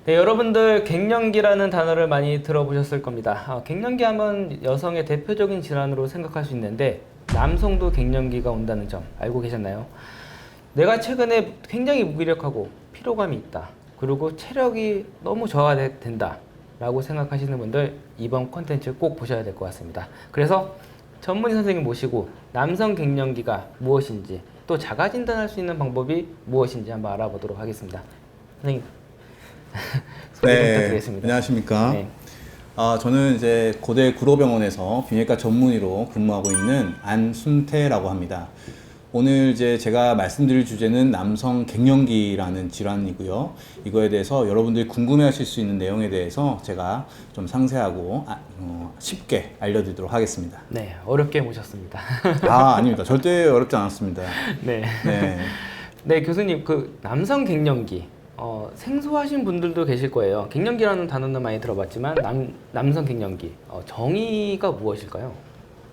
네, 여러분들 갱년기라는 단어를 많이 들어보셨을 겁니다. 갱년기 하면 여성의 대표적인 질환으로 생각할 수 있는데 남성도 갱년기가 온다는 점 알고 계셨나요? 내가 최근에 굉장히 무기력하고 피로감이 있다. 그리고 체력이 너무 저하된다. 라고 생각하시는 분들 이번 콘텐츠 꼭 보셔야 될 것 같습니다. 그래서 전문의 선생님 모시고 남성 갱년기가 무엇인지 또 자가 진단할 수 있는 방법이 무엇인지 한번 알아보도록 하겠습니다. 선생님 소개 좀 부탁드리겠습니다. 안녕하십니까. 네. 저는 이제 고대 구로병원에서 비뇨기과 전문의로 근무하고 있는 안순태라고 합니다. 오늘 이제 제가 말씀드릴 주제는 남성 갱년기라는 질환이고요. 이거에 대해서 여러분들이 궁금해하실 수 있는 내용에 대해서 제가 좀 상세하고 쉽게 알려드리도록 하겠습니다. 네, 어렵게 모셨습니다. 아닙니다. 절대 어렵지 않았습니다. 네. 네. 네, 교수님, 그 남성 갱년기 생소하신 분들도 계실 거예요. 갱년기라는 단어는 많이 들어봤지만 남성 갱년기 정의가 무엇일까요?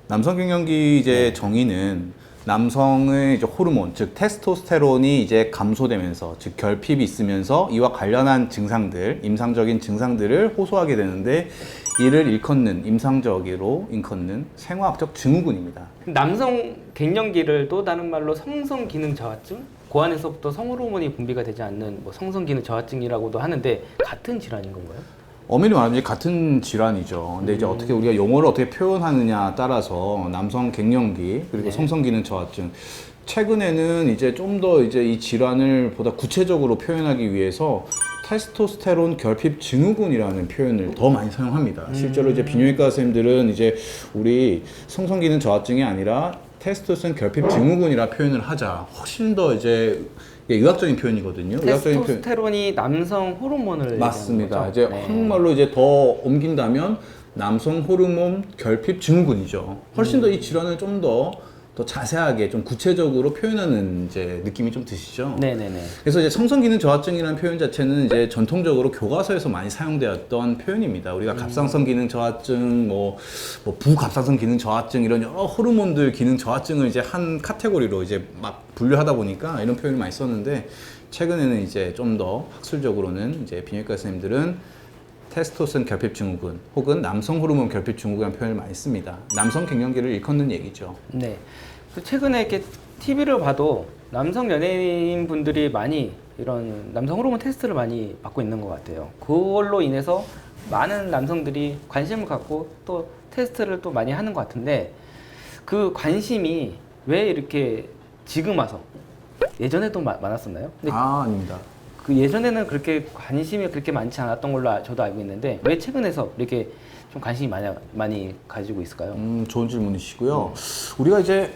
남성 갱년기 이제 정의는 남성의 이제 호르몬, 즉 테스토스테론이 이제 감소되면서, 즉 결핍이 있으면서 이와 관련한 증상들, 임상적인 증상들을 호소하게 되는데 이를 일컫는 임상적으로 일컫는 생화학적 증후군입니다. 남성 갱년기를 또 다른 말로 성성 기능 저하증? 고안에서부터 성호르몬이 분비가 되지 않는 성성 기능 저하증이라고도 하는데 같은 질환인 건가요? 엄밀히 말하면 이제 같은 질환이죠. 근데 이제 어떻게 우리가 용어를 어떻게 표현하느냐 따라서 남성 갱년기 그리고 네. 성성 기능 저하증 최근에는 이제 좀 더 이제 이 질환을 보다 구체적으로 표현하기 위해서 테스토스테론 결핍 증후군이라는 표현을 더 많이 사용합니다. 실제로 이제 비뇨기과 선생님들은 이제 우리 성성 기능 저하증이 아니라 테스토스테론 결핍 증후군이라 표현을 하자. 훨씬 더 이제 의학적인 표현이거든요. 테스토스테론이 남성 호르몬을 맞습니다. 얘기하는 이제 거죠? 네. 한국말로 이제 더 옮긴다면 남성 호르몬 결핍 증후군이죠. 훨씬 더 이 질환을 좀 더 자세하게 좀 구체적으로 표현하는 이제 느낌이 좀 드시죠? 네네네. 그래서 이제 성성 기능 저하증이라는 표현 자체는 이제 전통적으로 교과서에서 많이 사용되었던 표현입니다. 우리가 갑상선 기능 저하증, 부갑상선 기능 저하증 이런 여러 호르몬들 기능 저하증을 이제 한 카테고리로 이제 막 분류하다 보니까 이런 표현을 많이 썼는데 최근에는 이제 좀 더 학술적으로는 이제 비뇨기과 선생님들은 테스토스테론 결핍 증후군 혹은 남성 호르몬 결핍 증후군이라는 표현을 많이 씁니다. 남성 갱년기를 일컫는 얘기죠. 네. 최근에 이렇게 TV를 봐도 남성 연예인 분들이 많이 이런 남성 호르몬 테스트를 많이 받고 있는 것 같아요. 그걸로 인해서 많은 남성들이 관심을 갖고 또 테스트를 또 많이 하는 것 같은데 그 관심이 왜 이렇게 지금 와서 예전에도 많았었나요? 근데 아닙니다. 그 예전에는 그렇게 관심이 그렇게 많지 않았던 걸로 저도 알고 있는데 왜 최근에서 이렇게 좀 관심이 많이 가지고 있을까요? 좋은 질문이시고요. 우리가 이제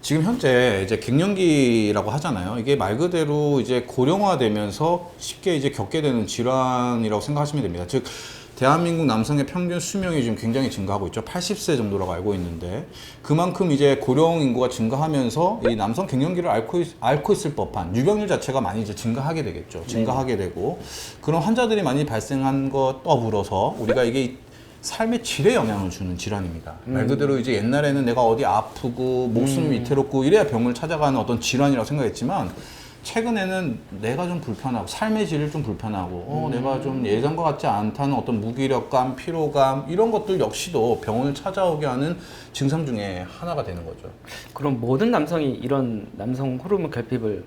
지금 현재 이제 갱년기라고 하잖아요. 이게 말 그대로 이제 고령화되면서 쉽게 이제 겪게 되는 질환이라고 생각하시면 됩니다. 즉 대한민국 남성의 평균 수명이 지금 굉장히 증가하고 있죠. 80세 정도라고 알고 있는데 그만큼 이제 고령 인구가 증가하면서 이 남성 갱년기를 앓고 있을 법한 유병률 자체가 많이 이제 증가하게 되겠죠. 증가하게 되고 그런 환자들이 많이 발생한 것 더불어서 우리가 이게 삶의 질에 영향을 주는 질환입니다. 말 그대로 이제 옛날에는 내가 어디 아프고 목숨이 위태롭고 이래야 병을 찾아가는 어떤 질환이라고 생각했지만 최근에는 내가 좀 불편하고 삶의 질이 좀 불편하고 내가 좀 예전과 같지 않다는 어떤 무기력감, 피로감 이런 것들 역시도 병원을 찾아오게 하는 증상 중에 하나가 되는 거죠. 그럼 모든 남성이 이런 남성 호르몬 결핍을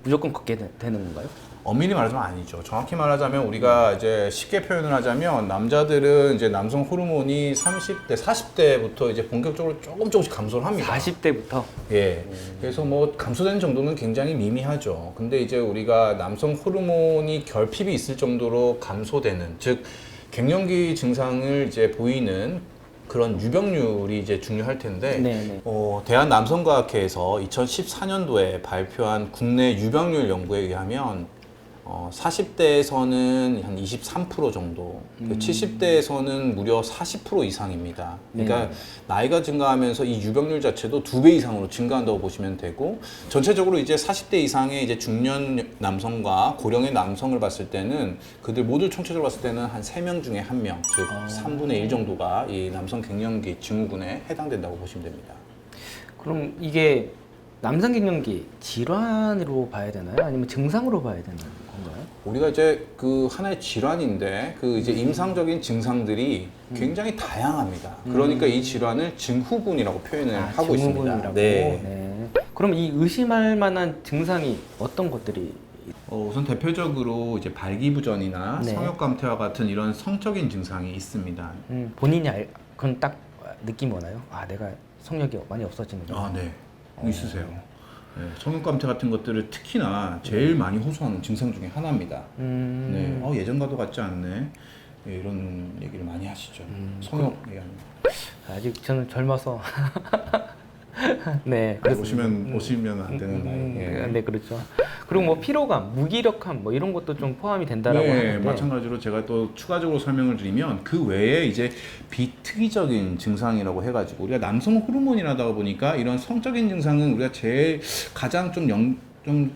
무조건 겪게 되는 건가요? 엄밀히 말하자면 아니죠. 정확히 말하자면 우리가 이제 쉽게 표현을 하자면 남자들은 이제 남성 호르몬이 30대, 40대부터 이제 본격적으로 조금씩 감소를 합니다. 40대부터? 예. 그래서 감소되는 정도는 굉장히 미미하죠. 근데 이제 우리가 남성 호르몬이 결핍이 있을 정도로 감소되는, 즉 갱년기 증상을 이제 보이는 그런 유병률이 이제 중요할 텐데, 네네. 대한남성과학회에서 2014년도에 발표한 국내 유병률 연구에 의하면 40대에서는 한 23% 정도, 70대에서는 무려 40% 이상입니다. 그러니까 나이가 증가하면서 이 유병률 자체도 2배 이상으로 증가한다고 보시면 되고, 전체적으로 이제 40대 이상의 이제 중년 남성과 고령의 남성을 봤을 때는 그들 모두 총체적으로 봤을 때는 한 3명 중에 1명, 즉 3분의 1 정도가 이 남성 갱년기 증후군에 해당된다고 보시면 됩니다. 그럼 이게 남성 갱년기 질환으로 봐야 되나요? 아니면 증상으로 봐야 되나요? 건가요? 우리가 이제 그 하나의 질환인데 그 이제 임상적인 증상들이 굉장히 다양합니다. 그러니까 이 질환을 증후군이라고 표현을 하고 있습니다. 증후군이라고. 네. 네. 그럼 이 의심할 만한 증상이 어떤 것들이? 우선 대표적으로 이제 발기부전이나 네. 성욕감퇴와 같은 이런 성적인 증상이 있습니다. 본인이 그건 딱 느낌이 오나요? 아, 내가 성욕이 많이 없어지는구나. 아, 네. 있으세요. 네, 성욕감퇴 같은 것들을 특히나 제일 많이 호소하는 증상 중에 하나입니다. 네. 예전과도 같지 않네. 네, 이런 얘기를 많이 하시죠. 성욕 얘기합니다. 아직 저는 젊어서. 네. 오시면 안 되는 나이. 네, 그렇죠. 그리고 뭐 피로감, 무기력함 뭐 이런 것도 좀 포함이 된다라고 네, 하는데. 마찬가지로 제가 또 추가적으로 설명을 드리면 그 외에 이제 비특이적인 증상이라고 해가지고 우리가 남성 호르몬이라다 보니까 이런 성적인 증상은 우리가 제일 가장 좀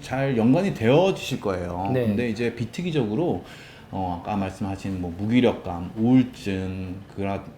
잘 연관이 되어지실 거예요. 네. 근데 이제 비특이적으로 아까 말씀하신 뭐 무기력감, 우울증,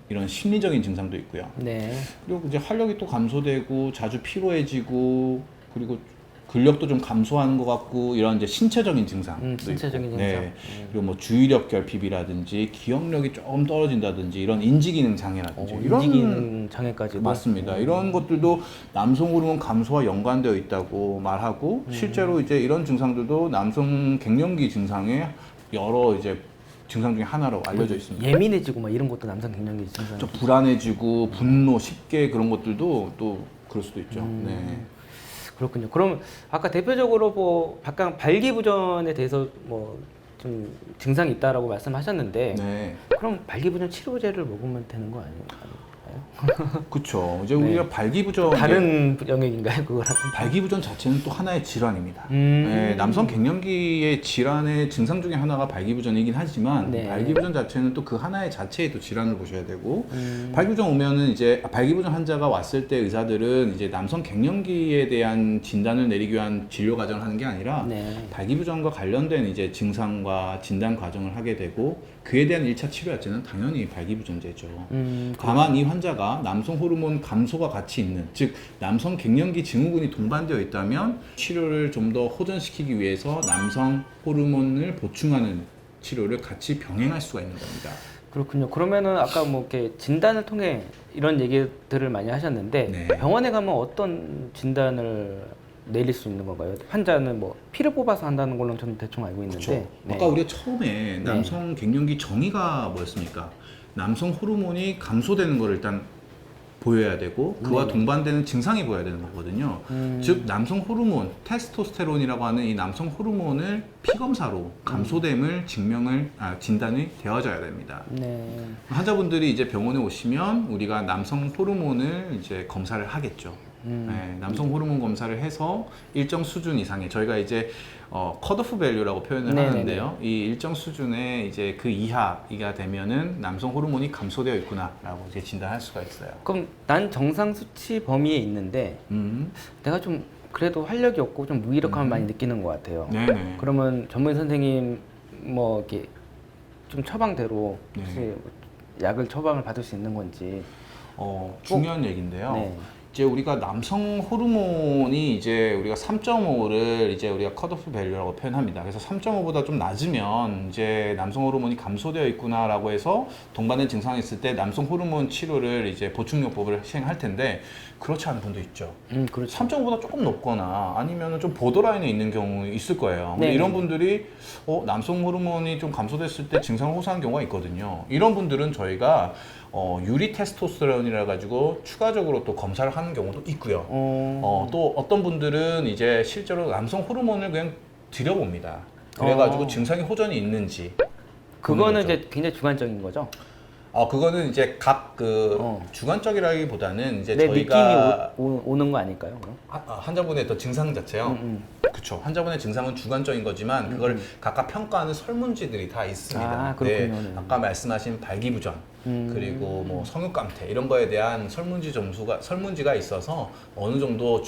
이런 심리적인 증상도 있고요. 네. 그리고 이제 활력이 또 감소되고 자주 피로해지고 그리고 근력도 좀 감소하는 것 같고 이런 이제 신체적인 증상도 신체적인 있고. 증상. 네. 그리고 뭐 주의력 결핍이라든지 기억력이 조금 떨어진다든지 이런 인지기능 장애라든지 이런 인지기능 장애까지도. 맞습니다. 이런 것들도 남성 호르몬 감소와 연관되어 있다고 말하고 실제로 이제 이런 증상들도 남성 갱년기 증상의 여러 이제 증상 중에 하나로 알려져 있습니다. 예민해지고 막 이런 것도 남성 갱년기 증상. 좀 불안해지고 분노 쉽게 그런 것들도 또 그럴 수도 있죠. 네. 그렇군요. 그럼 아까 대표적으로 뭐 약간 발기부전에 대해서 뭐 좀 증상이 있다라고 말씀하셨는데, 네. 그럼 발기부전 치료제를 먹으면 되는 거 아닌가요? 그렇죠. 이제 우리가 발기부전 다른 영역인가요, 그거랑? 발기부전 자체는 또 하나의 질환입니다. 네, 남성 갱년기의 질환의 증상 중에 하나가 발기부전이긴 하지만 네. 발기부전 자체는 또 그 하나의 자체의 또 질환을 보셔야 되고 발기부전 오면은 이제 발기부전 환자가 왔을 때 의사들은 이제 남성 갱년기에 대한 진단을 내리기 위한 진료 과정을 하는 게 아니라 네. 발기부전과 관련된 이제 증상과 진단 과정을 하게 되고 그에 대한 1차 치료 자체는 당연히 발기부전제죠. 다만 이 환자가 남성 호르몬 감소가 같이 있는, 즉 남성 갱년기 증후군이 동반되어 있다면 치료를 좀 더 호전시키기 위해서 남성 호르몬을 보충하는 치료를 같이 병행할 수가 있는 겁니다. 그렇군요. 그러면은 아까 뭐 이렇게 진단을 통해 이런 얘기들을 많이 하셨는데, 네. 병원에 가면 어떤 진단을 내릴 수 있는 건가요? 환자는 뭐 피를 뽑아서 한다는 걸로 저는 대충 알고 있는데. 그렇죠. 네. 아까 우리가 처음에 남성 갱년기 정의가 뭐였습니까? 남성 호르몬이 감소되는 걸 일단 보여야 되고 그와 동반되는 증상이 보여야 되는 거거든요. 즉 남성 호르몬, 테스토스테론이라고 하는 이 남성 호르몬을 피검사로 감소됨을 진단이 되어져야 됩니다. 네. 환자분들이 이제 병원에 오시면 우리가 남성 호르몬을 이제 검사를 하겠죠. 네, 남성 호르몬 검사를 해서 일정 수준 이상의 저희가 이제 컷오프 밸류라고 표현을 네네네. 하는데요. 이 일정 수준의 이제 그 이하가 되면은 남성 호르몬이 감소되어 있구나라고 이제 진단할 수가 있어요. 그럼 난 정상 수치 범위에 있는데 내가 좀 그래도 활력이 없고 좀 무기력함을 많이 느끼는 것 같아요. 네네. 그러면 전문 선생님 뭐 이렇게 좀 처방대로 혹시 약을 처방을 받을 수 있는 건지. 중요한 얘기인데요. 네. 이제 우리가 남성 호르몬이 이제 우리가 3.5를 이제 우리가 컷오프 밸류라고 표현합니다. 그래서 3.5보다 좀 낮으면 이제 남성 호르몬이 감소되어 있구나라고 해서 동반된 증상이 있을 때 남성 호르몬 치료를 이제 보충요법을 시행할 텐데 그렇지 않은 분도 있죠. 그렇죠. 3.5보다 조금 높거나 아니면 좀 보더라인에 있는 경우 있을 거예요. 근데 네네. 이런 분들이 남성 호르몬이 좀 감소됐을 때 증상을 호소하는 경우가 있거든요. 이런 분들은 저희가 유리 테스토스테론이라 가지고 추가적으로 또 검사를 하는 경우도 있고요. 또 어떤 분들은 이제 실제로 남성 호르몬을 그냥 들여봅니다. 그래가지고 증상이 호전이 있는지. 그거는 거죠. 이제 굉장히 주관적인 거죠. 그거는 이제 각 주관적이라기보다는 이제 내 저희가 느낌이 오는 거 아닐까요? 그럼? 환자분의 더 증상 자체요. 그렇죠. 환자분의 증상은 주관적인 거지만 그걸 각각 평가하는 설문지들이 다 있습니다. 아, 그렇군요. 네. 아까 말씀하신 발기부전 그리고 뭐 성욕감퇴 이런 거에 대한 설문지가 있어서 어느 정도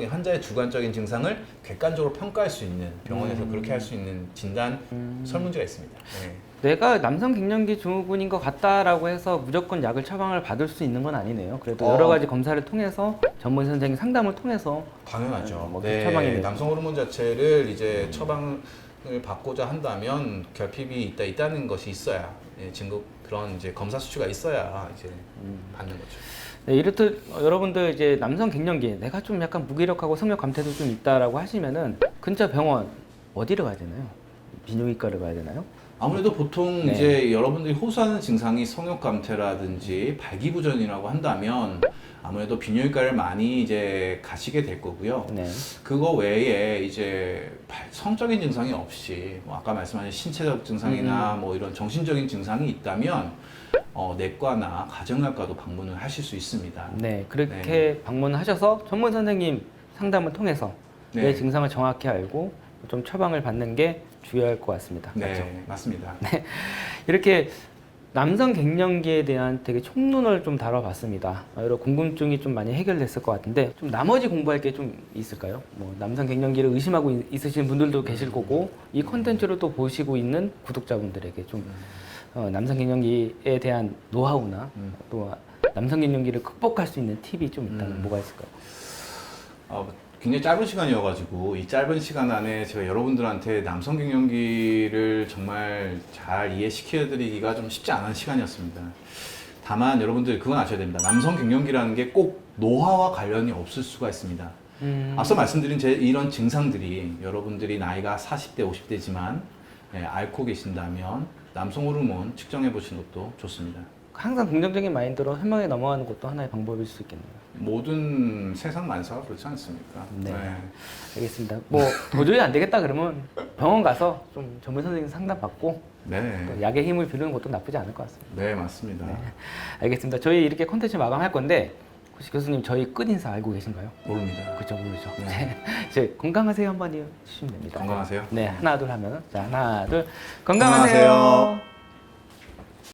환자의 주관적인 증상을 객관적으로 평가할 수 있는 병원에서 그렇게 할 수 있는 진단 설문지가 있습니다. 네. 내가 남성 갱년기 증후군인 것 같다라고 해서 무조건 약을 처방을 받을 수 있는 건 아니네요. 그래도 여러 가지 검사를 통해서 전문 선생님 상담을 통해서 당연하죠. 뭐 처방이 되죠. 남성 호르몬 자체를 이제 처방 받고자 한다면 결핍이 있다는 것이 있어야 진급 그런 이제 검사 수치가 있어야 이제 받는 거죠. 네, 이렇듯 여러분들 이제 남성 갱년기 내가 좀 약간 무기력하고 성욕 감퇴도 좀 있다라고 하시면은 근처 병원 어디를 가야 되나요? 비뇨기과를 가야 되나요? 아무래도 보통 네. 이제 여러분들이 호소하는 증상이 성욕 감퇴라든지 발기부전이라고 한다면 아무래도 비뇨기과를 많이 이제 가시게 될 거고요. 네. 그거 외에 이제 성적인 증상이 없이 뭐 아까 말씀하신 신체적 증상이나 뭐 이런 정신적인 증상이 있다면 내과나 가정의학과도 방문을 하실 수 있습니다. 네, 그렇게 방문하셔서 전문 선생님 상담을 통해서 네. 내 증상을 정확히 알고 좀 처방을 받는 게 중요할 것 같습니다. 네, 맞죠? 맞습니다. 이렇게 남성 갱년기에 대한 되게 총론을 좀 다뤄봤습니다. 여러 궁금증이 좀 많이 해결됐을 것 같은데 좀 나머지 공부할 게 좀 있을까요? 뭐 남성 갱년기를 의심하고 있으신 분들도 계실 거고 이 콘텐츠를 또 보시고 있는 구독자분들에게 좀 남성 갱년기에 대한 노하우나 또 남성 갱년기를 극복할 수 있는 팁이 좀 있다면 뭐가 있을까요? 굉장히 짧은 시간이어가지고 이 짧은 시간 안에 제가 여러분들한테 남성 갱년기를 정말 잘 이해시켜드리기가 좀 쉽지 않은 시간이었습니다. 다만 여러분들 그건 아셔야 됩니다. 남성 갱년기라는 게 꼭 노화와 관련이 없을 수가 있습니다. 앞서 말씀드린 이런 증상들이 여러분들이 나이가 40대, 50대지만 앓고 계신다면 남성 호르몬 측정해 보시는 것도 좋습니다. 항상 긍정적인 마인드로 현명하게 넘어가는 것도 하나의 방법일 수 있겠네요. 모든 세상 만사가 그렇지 않습니까? 네. 알겠습니다. 뭐 도저히 안 되겠다 그러면 병원 가서 좀 전문 선생님 상담 받고 네. 또 약의 힘을 비르는 것도 나쁘지 않을 것 같습니다. 네, 맞습니다. 알겠습니다. 저희 이렇게 콘텐츠 마감할 건데 혹시 교수님 저희 끝인사 알고 계신가요? 모릅니다. 그렇죠, 모르죠. 네. 이제 건강하세요 한번 해주시면 됩니다. 건강하세요. 네, 하나 둘 하면 자 하나 둘 건강하세요. 건강하세요.